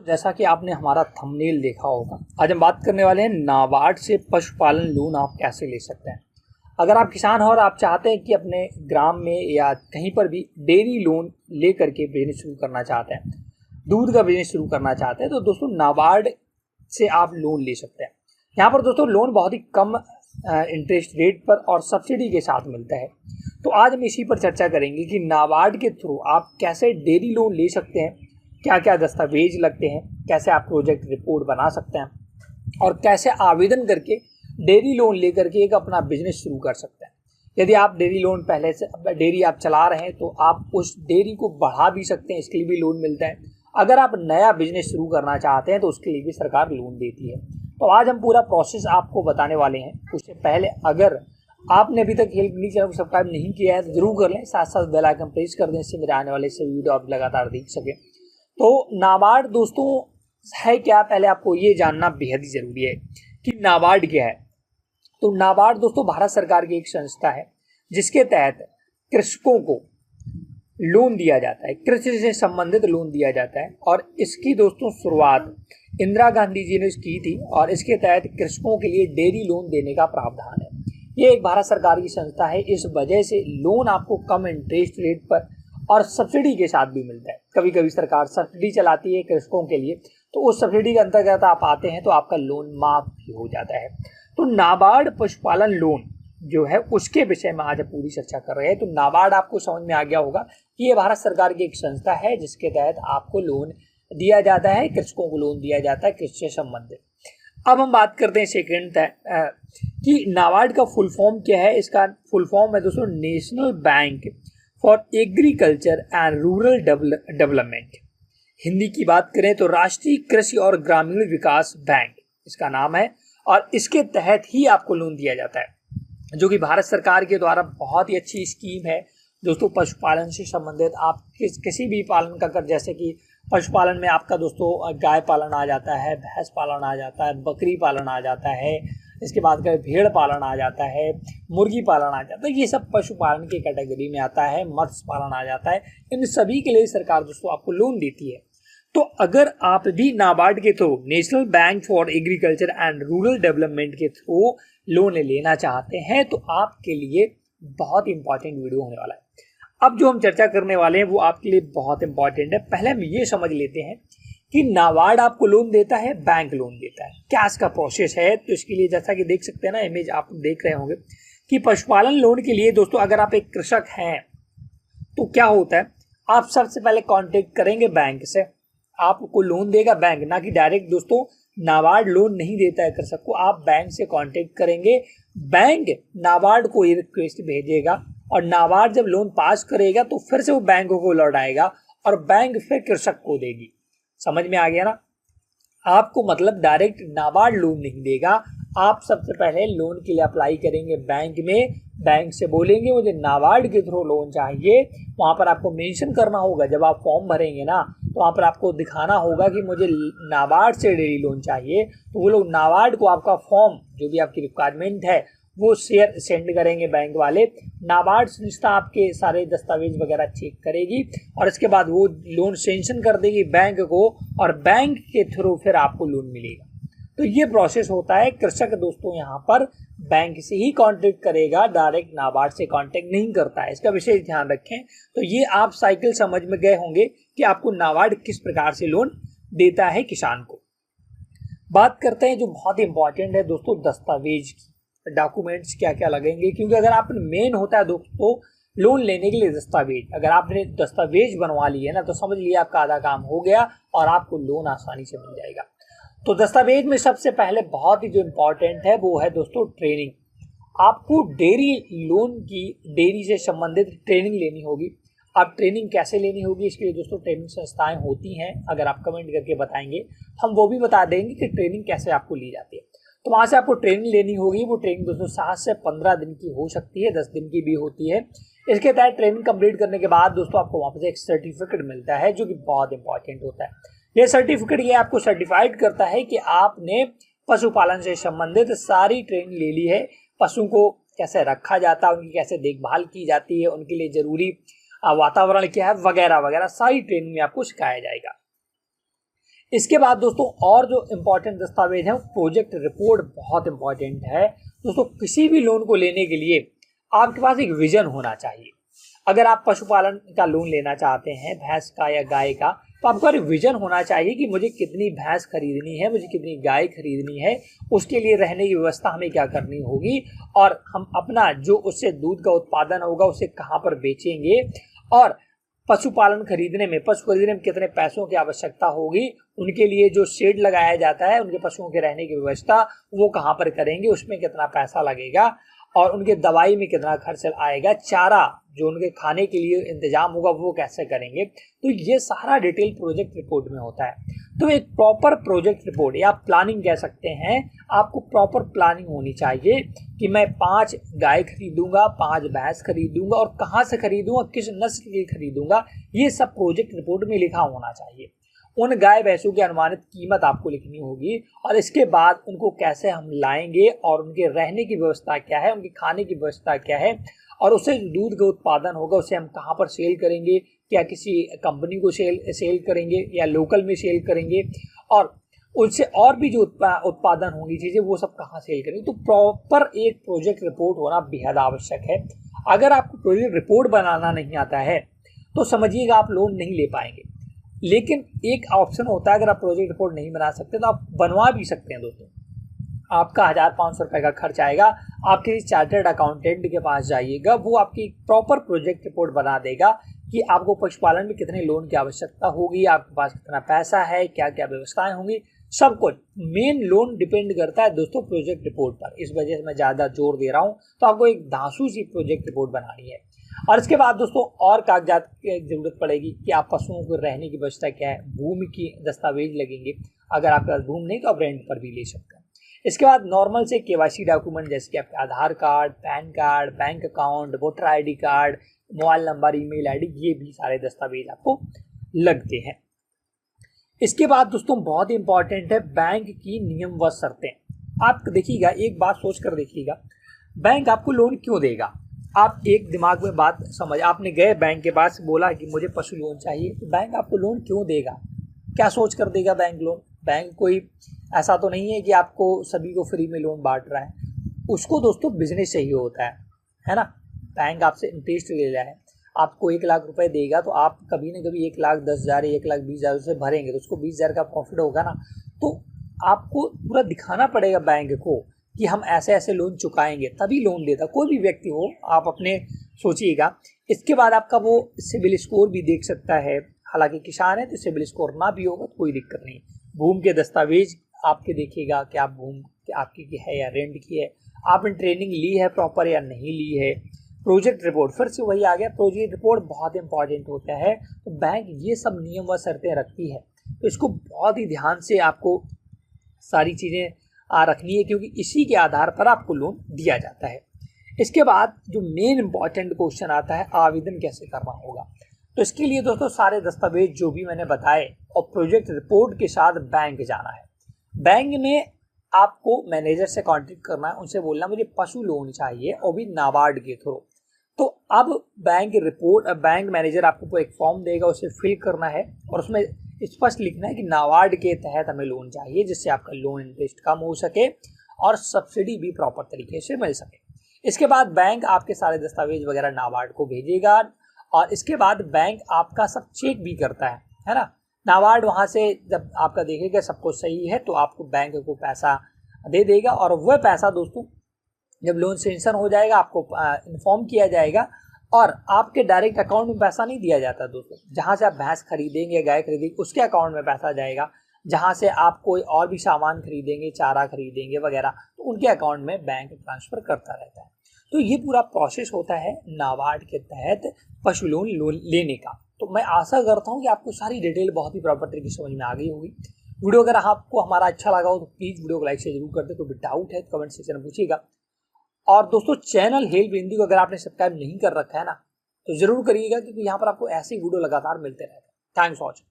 जैसा कि आपने हमारा थंबनेल देखा होगा, आज हम बात करने वाले हैं नाबार्ड से पशुपालन लोन आप कैसे ले सकते हैं। अगर आप किसान हो और आप चाहते हैं कि अपने ग्राम में या कहीं पर भी डेयरी लोन ले करके बिजनेस शुरू करना चाहते हैं, दूध का बिजनेस शुरू करना चाहते हैं, तो दोस्तों नाबार्ड से आप लोन ले सकते हैं। यहाँ पर दोस्तों लोन बहुत ही कम इंटरेस्ट रेट पर और सब्सिडी के साथ मिलता है। तो आज हम इसी पर चर्चा करेंगे कि नाबार्ड के थ्रू आप कैसे डेयरी लोन ले सकते हैं, क्या क्या दस्तावेज लगते हैं, कैसे आप प्रोजेक्ट रिपोर्ट बना सकते हैं और कैसे आवेदन करके डेयरी लोन लेकर के एक अपना बिजनेस शुरू कर सकते हैं। यदि आप डेयरी लोन पहले से डेयरी आप चला रहे हैं तो आप उस डेयरी को बढ़ा भी सकते हैं, इसके लिए भी लोन मिलता है। अगर आप नया बिजनेस शुरू करना चाहते हैं तो उसके लिए भी सरकार लोन देती है। तो आज हम पूरा प्रोसेस आपको बताने वाले हैं। उससे पहले अगर आपने अभी तक हेल्प नी चैनल को सब्सक्राइब नहीं किया है तो जरूर कर लें, साथ साथ बेल आइकन प्रेस कर दें, इससे मेरे आने वाले से वीडियो आप लगातार देख सकें। तो नाबार्ड दोस्तों है क्या, पहले आपको ये जानना बेहद ही जरूरी है कि नाबार्ड क्या है। तो नाबार्ड दोस्तों भारत सरकार की एक संस्था है जिसके तहत कृषकों को लोन दिया जाता है, कृषि से संबंधित लोन दिया जाता है। और इसकी दोस्तों शुरुआत इंदिरा गांधी जी ने की थी और इसके तहत कृषकों के लिए डेयरी लोन देने का प्रावधान है। ये एक भारत सरकार की संस्था है, इस वजह से लोन आपको कम इंटरेस्ट रेट पर और सब्सिडी के साथ भी मिलता है। कभी कभी सरकार सब्सिडी चलाती है कृषकों के लिए, तो उस सब्सिडी के अंतर्गत आप आते हैं तो आपका लोन माफ भी हो जाता है। तो नाबार्ड पशुपालन लोन जो है उसके विषय में आज पूरी चर्चा कर रहे हैं। तो नाबार्ड आपको समझ में आ गया होगा कि ये भारत सरकार की एक संस्था है जिसके तहत आपको लोन दिया जाता है, कृषकों को लोन दिया जाता है कृषि से संबंधित। अब हम बात करते हैं सेकेंड कि नाबार्ड का फुल फॉर्म क्या है। इसका फुल फॉर्म है दोस्तों national bank for agriculture and rural development. Hindi की बात करें तो राष्ट्रीय कृषि और ग्रामीण विकास बैंक इसका नाम है। और इसके तहत ही आपको लोन दिया जाता है, जो कि भारत सरकार के द्वारा बहुत ही अच्छी स्कीम है दोस्तों। पशुपालन से संबंधित आप किसी भी पालन का कर, जैसे कि पशुपालन में आपका दोस्तों गाय पालन आ जाता है, भैंस पालन आ जाता है, बकरी पालन आ जाता है, इसके बाद का भेड़ पालन आ जाता है, मुर्गी पालन आ जाता है, ये सब पशुपालन की कैटेगरी में आता है। मत्स्य पालन आ जाता है। इन सभी के लिए सरकार दोस्तों आपको लोन देती है। तो अगर आप भी नाबार्ड के through national bank for agriculture and rural development के थ्रू लोन लेना चाहते हैं तो आपके लिए बहुत इंपॉर्टेंट वीडियो होने वाला है। अब जो हम चर्चा करने वाले हैं वो आपके लिए बहुत इंपॉर्टेंट है। पहले हम ये समझ लेते हैं कि नाबार्ड आपको लोन देता है, बैंक लोन देता है, क्या इसका प्रोसेस है। तो इसके लिए जैसा कि देख सकते हैं ना, इमेज आप देख रहे होंगे कि पशुपालन लोन के लिए दोस्तों अगर आप एक कृषक हैं तो क्या होता है, आप सबसे पहले कांटेक्ट करेंगे बैंक से, आपको लोन देगा बैंक, ना कि डायरेक्ट दोस्तों नाबार्ड लोन नहीं देता है कृषक को। आप बैंक से कांटेक्ट करेंगे, बैंक नाबार्ड को ये रिक्वेस्ट भेजेगा और नाबार्ड जब लोन पास करेगा तो फिर से वो बैंक को लौटाएगा और बैंक फिर कृषक को देगी। समझ में आ गया ना। आपको मतलब डायरेक्ट नाबार्ड लोन नहीं देगा। आप सबसे पहले लोन के लिए अप्लाई करेंगे बैंक में, बैंक से बोलेंगे मुझे नाबार्ड के थ्रू लोन चाहिए। वहाँ पर आपको मेंशन करना होगा, जब आप फॉर्म भरेंगे ना तो वहाँ पर आपको दिखाना होगा कि मुझे नाबार्ड से डेयरी लोन चाहिए। तो वो लोग नाबार्ड को आपका फॉर्म जो भी आपकी रिक्वायरमेंट है वो सेंड करेंगे बैंक वाले। नाबार्ड संस्था आपके सारे दस्तावेज वगैरह चेक करेगी और इसके बाद वो लोन सेंक्शन कर देगी बैंक को और बैंक के थ्रू फिर आपको लोन मिलेगा। तो ये प्रोसेस होता है। कृषक दोस्तों यहाँ पर बैंक से ही कांटेक्ट करेगा, डायरेक्ट नाबार्ड से कांटेक्ट नहीं करता है। इसका विशेष ध्यान रखें। तो ये आप साइकिल समझ में गए होंगे कि आपको नाबार्ड किस प्रकार से लोन देता है किसान को। बात करते हैं जो बहुत इंपॉर्टेंट है दोस्तों, दस्तावेज की, डॉक्यूमेंट्स क्या क्या लगेंगे। क्योंकि अगर आप मेन होता है दोस्तों लोन लेने के लिए दस्तावेज, अगर आपने दस्तावेज बनवा लिए ना तो समझ लिया आपका आधा काम हो गया और आपको लोन आसानी से मिल जाएगा। तो दस्तावेज में सबसे पहले बहुत ही जो इम्पोर्टेंट है वो है दोस्तों ट्रेनिंग। आपको डेयरी लोन की डेयरी से संबंधित ट्रेनिंग लेनी होगी। आप ट्रेनिंग कैसे लेनी होगी, इसके लिए दोस्तों ट्रेनिंग संस्थाएं होती हैं, अगर आप कमेंट करके बताएंगे हम वो भी बता देंगे कि ट्रेनिंग कैसे आपको ली जाती है। तो वहाँ से आपको ट्रेनिंग लेनी होगी। वो ट्रेनिंग दोस्तों 7 से 15 दिन की हो सकती है, 10 दिन की भी होती है। इसके तहत ट्रेनिंग कंप्लीट करने के बाद दोस्तों आपको वहाँ से एक सर्टिफिकेट मिलता है जो कि बहुत इंपॉर्टेंट होता है। ये सर्टिफिकेट ये आपको सर्टिफाइड करता है कि आपने पशुपालन से संबंधित सारी ट्रेनिंग ले ली है। पशु को कैसे रखा जाता है, उनकी कैसे देखभाल की जाती है, उनके लिए जरूरी वातावरण क्या है वगैरह वगैरह, सारी ट्रेनिंग में आपको सिखाया जाएगा। इसके बाद दोस्तों और जो इम्पोर्टेंट दस्तावेज है, प्रोजेक्ट रिपोर्ट बहुत इंपॉर्टेंट है। दोस्तों किसी भी लोन को लेने के लिए आपके पास एक विजन होना चाहिए। अगर आप पशुपालन का लोन लेना चाहते हैं, भैंस का या गाय का, तो आपको एक विजन होना चाहिए कि मुझे कितनी भैंस खरीदनी है, मुझे कितनी गाय खरीदनी है, उसके लिए रहने की व्यवस्था हमें क्या करनी होगी, और हम अपना जो उससे दूध का उत्पादन होगा उसे कहाँ पर बेचेंगे, और पशु खरीदने में कितने पैसों की आवश्यकता होगी, उनके लिए जो शेड लगाया जाता है, उनके पशुओं के रहने की व्यवस्था वो कहाँ पर करेंगे, उसमें कितना पैसा लगेगा, और उनके दवाई में कितना खर्च आएगा, चारा जो उनके खाने के लिए इंतजाम होगा वो कैसे करेंगे। तो ये सारा डिटेल प्रोजेक्ट रिपोर्ट में होता है। तो एक प्रॉपर प्रोजेक्ट रिपोर्ट या प्लानिंग कह सकते हैं, आपको प्रॉपर प्लानिंग होनी चाहिए कि मैं 5 गाय खरीदूंगा, 5 भैंस खरीदूंगा, और कहाँ से खरीदूंगा, किस नस्ल की खरीदूंगा, ये सब प्रोजेक्ट रिपोर्ट में लिखा होना चाहिए। उन गाय भैंसों की अनुमानित कीमत आपको लिखनी होगी, और इसके बाद उनको कैसे हम लाएंगे, और उनके रहने की व्यवस्था क्या है, उनके खाने की व्यवस्था क्या है, और उससे दूध का उत्पादन होगा उसे हम कहाँ पर सेल करेंगे, क्या किसी कंपनी को सेल करेंगे या लोकल में सेल करेंगे, और उससे और भी जो उत्पादन होंगी चीज़ें वो सब कहाँ सेल करेंगे। तो प्रॉपर एक प्रोजेक्ट रिपोर्ट होना बेहद आवश्यक है। अगर आपको प्रोजेक्ट रिपोर्ट बनाना नहीं आता है तो समझिएगा आप लोन नहीं ले पाएंगे। लेकिन एक ऑप्शन होता है, अगर आप प्रोजेक्ट रिपोर्ट नहीं बना सकते तो आप बनवा भी सकते हैं। दोस्तों आपका 1500 रुपये का खर्च आएगा, आप किसी चार्टर्ड अकाउंटेंट के पास जाइएगा, वो आपकी प्रॉपर प्रोजेक्ट रिपोर्ट बना देगा कि आपको पशुपालन में कितने लोन की आवश्यकता होगी, आपके पास कितना पैसा है, क्या क्या व्यवस्थाएं होंगी, सब कुछ। मेन लोन डिपेंड करता है दोस्तों प्रोजेक्ट रिपोर्ट पर, इस वजह से मैं ज़्यादा जोर दे रहा हूँ। तो आपको एक धांसू सी प्रोजेक्ट रिपोर्ट बनानी है। और इसके बाद दोस्तों और कागजात की जरूरत पड़ेगी कि आप पशुओं को रहने की व्यवस्था क्या है, भूमि की दस्तावेज लगेंगे, अगर आपके पास भूमि नहीं तो आप रेंट पर भी ले सकते हैं। इसके बाद नॉर्मल से केवाईसी डॉक्यूमेंट जैसे कि आपके Aadhaar card, PAN card, bank account, voter ID card, mobile number, email ID, ये भी सारे दस्तावेज आपको लगते हैं। इसके बाद दोस्तों बहुत इंपॉर्टेंट है बैंक की नियम व शर्तें। आप देखिएगा, एक बात सोच कर देखिएगा, बैंक आपको लोन क्यों देगा। आप एक दिमाग में बात समझ, आपने गए बैंक के पास बोला कि मुझे पशु लोन चाहिए, तो बैंक आपको लोन क्यों देगा, क्या सोच कर देगा बैंक लोन। बैंक कोई ऐसा तो नहीं है कि आपको सभी को फ्री में लोन बांट रहा है, उसको दोस्तों बिजनेस चाहिए होता है ना। बैंक आपसे इंटरेस्ट ले रहा है, आपको 1 लाख रुपए देगा तो आप कभी ना कभी 1,10,000 1,20,000 से भरेंगे तो उसको 20,000 का प्रॉफिट होगा ना। तो आपको पूरा दिखाना पड़ेगा बैंक को कि हम ऐसे ऐसे लोन चुकाएंगे, तभी लोन देता कोई भी व्यक्ति हो। आप अपने सोचिएगा। इसके बाद आपका वो सिबिल स्कोर भी देख सकता है, हालांकि किसान है तो सिबिल स्कोर ना भी होगा तो कोई दिक्कत नहीं। भूमि के दस्तावेज आपके देखिएगा कि आप भूमि आपकी है या रेंट की है, आपने ट्रेनिंग ली है प्रॉपर या नहीं ली है। प्रोजेक्ट रिपोर्ट, फिर से वही आ गया, प्रोजेक्ट रिपोर्ट बहुत इंपॉर्टेंट होता है। तो बैंक ये सब नियम व शर्तें रखती है, तो इसको बहुत ही ध्यान से आपको सारी चीज़ें रखनी है, क्योंकि इसी के आधार पर आपको लोन दिया जाता है। इसके बाद जो मेन इंपॉर्टेंट क्वेश्चन आता है, आवेदन कैसे करना होगा। तो इसके लिए दोस्तों सारे दस्तावेज जो भी मैंने बताए और प्रोजेक्ट रिपोर्ट के साथ बैंक जाना है। बैंक में आपको मैनेजर से कांटेक्ट करना है, उनसे बोलना मुझे पशु लोन चाहिए और भी नाबार्ड के थ्रू। तो अब बैंक मैनेजर आपको एक फॉर्म देगा, उसे फिल करना है और उसमें स्पष्ट लिखना है कि नाबार्ड के तहत हमें लोन चाहिए, जिससे आपका लोन इंटरेस्ट कम हो सके और सब्सिडी भी प्रॉपर तरीके से मिल सके। इसके बाद बैंक आपके सारे दस्तावेज वगैरह नाबार्ड को भेजेगा, और इसके बाद बैंक आपका सब चेक भी करता है ना। नाबार्ड वहाँ से जब आपका देखेगा सब कुछ सही है तो आपको बैंक को पैसा दे देगा, और वह पैसा दोस्तों जब लोन सेंक्शन हो जाएगा आपको इन्फॉर्म किया जाएगा, और आपके डायरेक्ट अकाउंट में पैसा नहीं दिया जाता दोस्तों। जहाँ से आप भैंस खरीदेंगे, गाय खरीदेंगे, उसके अकाउंट में पैसा जाएगा। जहाँ से आप कोई और भी सामान खरीदेंगे, चारा खरीदेंगे वगैरह, तो उनके अकाउंट में बैंक ट्रांसफ़र करता रहता है। तो ये पूरा प्रोसेस होता है नाबार्ड के तहत पशु लोन लेने का। तो मैं आशा करता हूँ कि आपको सारी डिटेल बहुत ही प्रॉपर तरीके से समझ में आ गई होगी। वीडियो अगर आपको हमारा अच्छा लगा हो तो प्लीज़ वीडियो को लाइक से जरूर कर दे। तो डाउट है तो कमेंट सेक्शन में पूछिएगा। और दोस्तों चैनल हेल्प हिंदी को अगर आपने सब्सक्राइब नहीं कर रखा है ना तो जरूर करिएगा, क्योंकि यहाँ पर आपको ऐसे वीडियो लगातार मिलते रहते हैं। Thanks for watching.